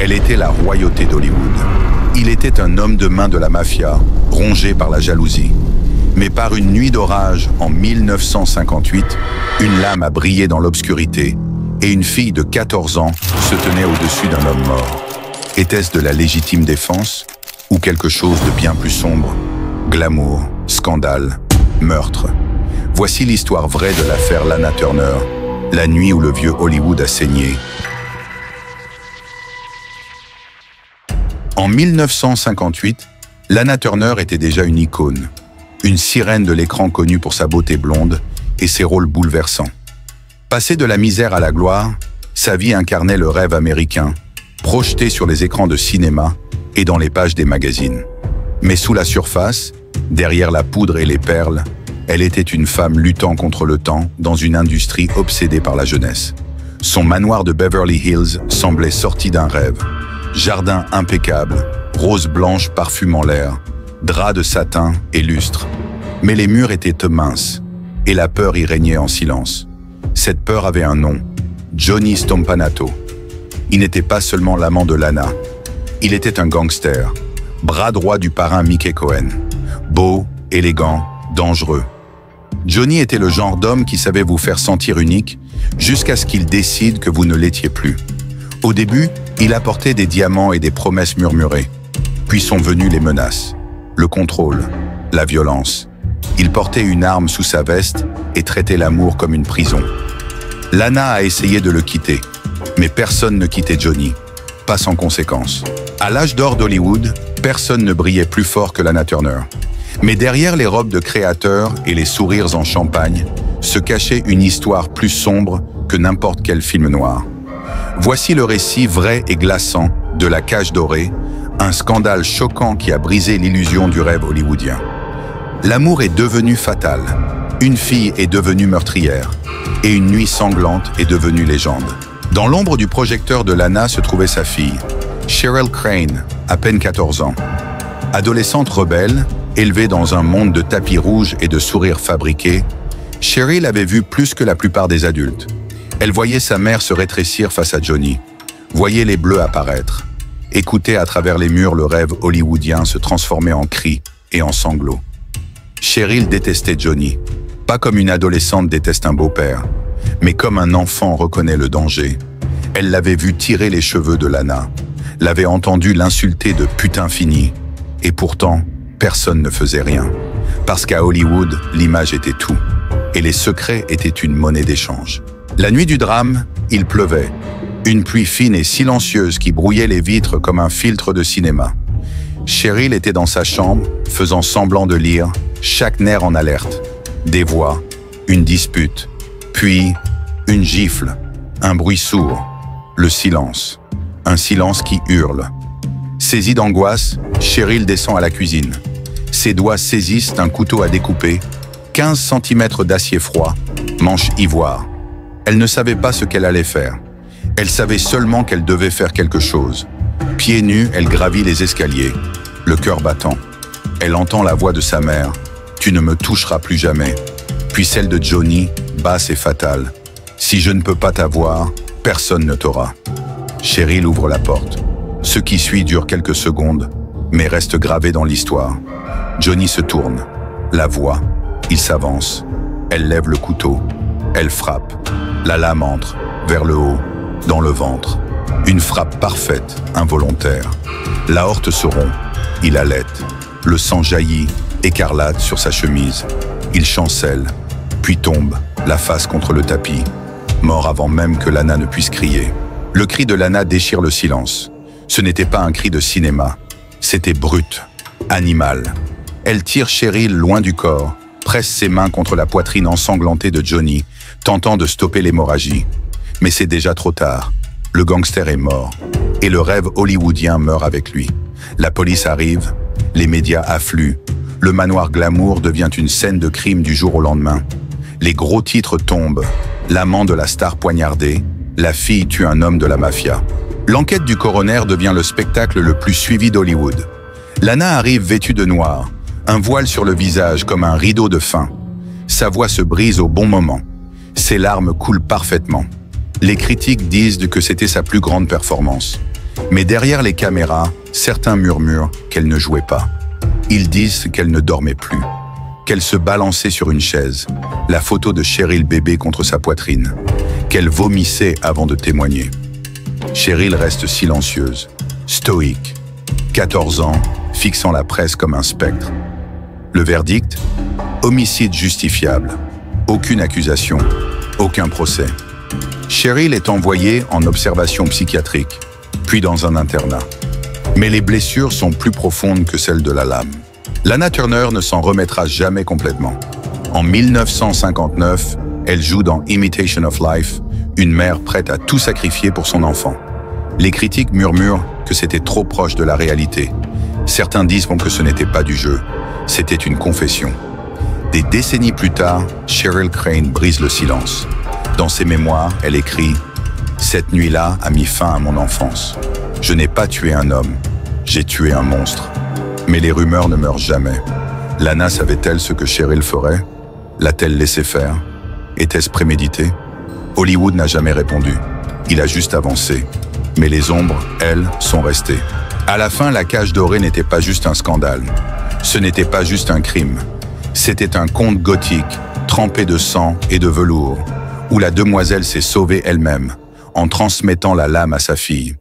Elle était la royauté d'Hollywood. Il était un homme de main de la mafia, rongé par la jalousie. Mais par une nuit d'orage, en 1958, une lame a brillé dans l'obscurité et une fille de 14 ans se tenait au-dessus d'un homme mort. Était-ce de la légitime défense ou quelque chose de bien plus sombre? Glamour, scandale, meurtre. Voici l'histoire vraie de l'affaire Lana Turner, la nuit où le vieux Hollywood a saigné. En 1958, Lana Turner était déjà une icône, une sirène de l'écran connue pour sa beauté blonde et ses rôles bouleversants. Passée de la misère à la gloire, sa vie incarnait le rêve américain, projeté sur les écrans de cinéma et dans les pages des magazines. Mais sous la surface, derrière la poudre et les perles, elle était une femme luttant contre le temps dans une industrie obsédée par la jeunesse. Son manoir de Beverly Hills semblait sorti d'un rêve. Jardin impeccable, rose blanche parfumant l'air, draps de satin et lustre. Mais les murs étaient minces, et la peur y régnait en silence. Cette peur avait un nom, Johnny Stompanato. Il n'était pas seulement l'amant de Lana, il était un gangster, bras droit du parrain Mickey Cohen. Beau, élégant, dangereux. Johnny était le genre d'homme qui savait vous faire sentir unique jusqu'à ce qu'il décide que vous ne l'étiez plus. Au début, il apportait des diamants et des promesses murmurées. Puis sont venues les menaces, le contrôle, la violence. Il portait une arme sous sa veste et traitait l'amour comme une prison. Lana a essayé de le quitter, mais personne ne quittait Johnny, pas sans conséquence. À l'âge d'or d'Hollywood, personne ne brillait plus fort que Lana Turner. Mais derrière les robes de créateurs et les sourires en champagne, se cachait une histoire plus sombre que n'importe quel film noir. Voici le récit vrai et glaçant de La Cage dorée, un scandale choquant qui a brisé l'illusion du rêve hollywoodien. L'amour est devenu fatal, une fille est devenue meurtrière, et une nuit sanglante est devenue légende. Dans l'ombre du projecteur de Lana se trouvait sa fille, Cheryl Crane, à peine 14 ans. Adolescente rebelle, élevée dans un monde de tapis rouges et de sourires fabriqués, Cheryl avait vu plus que la plupart des adultes. Elle voyait sa mère se rétrécir face à Johnny, voyait les bleus apparaître, écoutait à travers les murs le rêve hollywoodien se transformer en cris et en sanglots. Cheryl détestait Johnny, pas comme une adolescente déteste un beau-père, mais comme un enfant reconnaît le danger. Elle l'avait vu tirer les cheveux de Lana, l'avait entendu l'insulter de putain fini, et pourtant, personne ne faisait rien. Parce qu'à Hollywood, l'image était tout, et les secrets étaient une monnaie d'échange. La nuit du drame, il pleuvait, une pluie fine et silencieuse qui brouillait les vitres comme un filtre de cinéma. Cheryl était dans sa chambre, faisant semblant de lire, chaque nerf en alerte. Des voix, une dispute, puis une gifle, un bruit sourd, le silence, un silence qui hurle. Saisie d'angoisse, Cheryl descend à la cuisine. Ses doigts saisissent un couteau à découper, 15 cm d'acier froid, manche ivoire. Elle ne savait pas ce qu'elle allait faire. Elle savait seulement qu'elle devait faire quelque chose. Pieds nus, elle gravit les escaliers, le cœur battant. Elle entend la voix de sa mère. « Tu ne me toucheras plus jamais ». Puis celle de Johnny, basse et fatale. « Si je ne peux pas t'avoir, personne ne t'aura ». Cheryl ouvre la porte. Ce qui suit dure quelques secondes, mais reste gravé dans l'histoire. Johnny se tourne. La voit. Il s'avance. Elle lève le couteau. Elle frappe. La lame entre, vers le haut, dans le ventre. Une frappe parfaite, involontaire. L'aorte se rompt. Il halète. Le sang jaillit, écarlate sur sa chemise. Il chancelle, puis tombe, la face contre le tapis. Mort avant même que Lana ne puisse crier. Le cri de Lana déchire le silence. Ce n'était pas un cri de cinéma. C'était brut, animal. Elle tire Cheryl loin du corps, presse ses mains contre la poitrine ensanglantée de Johnny, tentant de stopper l'hémorragie. Mais c'est déjà trop tard. Le gangster est mort, et le rêve hollywoodien meurt avec lui. La police arrive, les médias affluent. Le manoir glamour devient une scène de crime du jour au lendemain. Les gros titres tombent. L'amant de la star poignardé, la fille tue un homme de la mafia. L'enquête du coroner devient le spectacle le plus suivi d'Hollywood. Lana arrive vêtue de noir, un voile sur le visage comme un rideau de fin. Sa voix se brise au bon moment. Ses larmes coulent parfaitement. Les critiques disent que c'était sa plus grande performance. Mais derrière les caméras, certains murmurent qu'elle ne jouait pas. Ils disent qu'elle ne dormait plus, qu'elle se balançait sur une chaise, la photo de Cheryl bébé contre sa poitrine, qu'elle vomissait avant de témoigner. Cheryl reste silencieuse, stoïque, 14 ans, fixant la presse comme un spectre. Le verdict? Homicide justifiable. Aucune accusation, aucun procès. Cheryl est envoyée en observation psychiatrique, puis dans un internat. Mais les blessures sont plus profondes que celles de la lame. Lana Turner ne s'en remettra jamais complètement. En 1959, elle joue dans Imitation of Life, une mère prête à tout sacrifier pour son enfant. Les critiques murmurent que c'était trop proche de la réalité. Certains disent que ce n'était pas du jeu, c'était une confession. Des décennies plus tard, Cheryl Crane brise le silence. Dans ses mémoires, elle écrit « Cette nuit-là a mis fin à mon enfance. Je n'ai pas tué un homme, j'ai tué un monstre. » Mais les rumeurs ne meurent jamais. Lana savait-elle ce que Cheryl ferait? L'a-t-elle laissé faire? Était-ce prémédité? Hollywood n'a jamais répondu. Il a juste avancé. Mais les ombres, elles, sont restées. À la fin, la cage dorée n'était pas juste un scandale. Ce n'était pas juste un crime. C'était un conte gothique, trempé de sang et de velours, où la demoiselle s'est sauvée elle-même, en transmettant la lame à sa fille.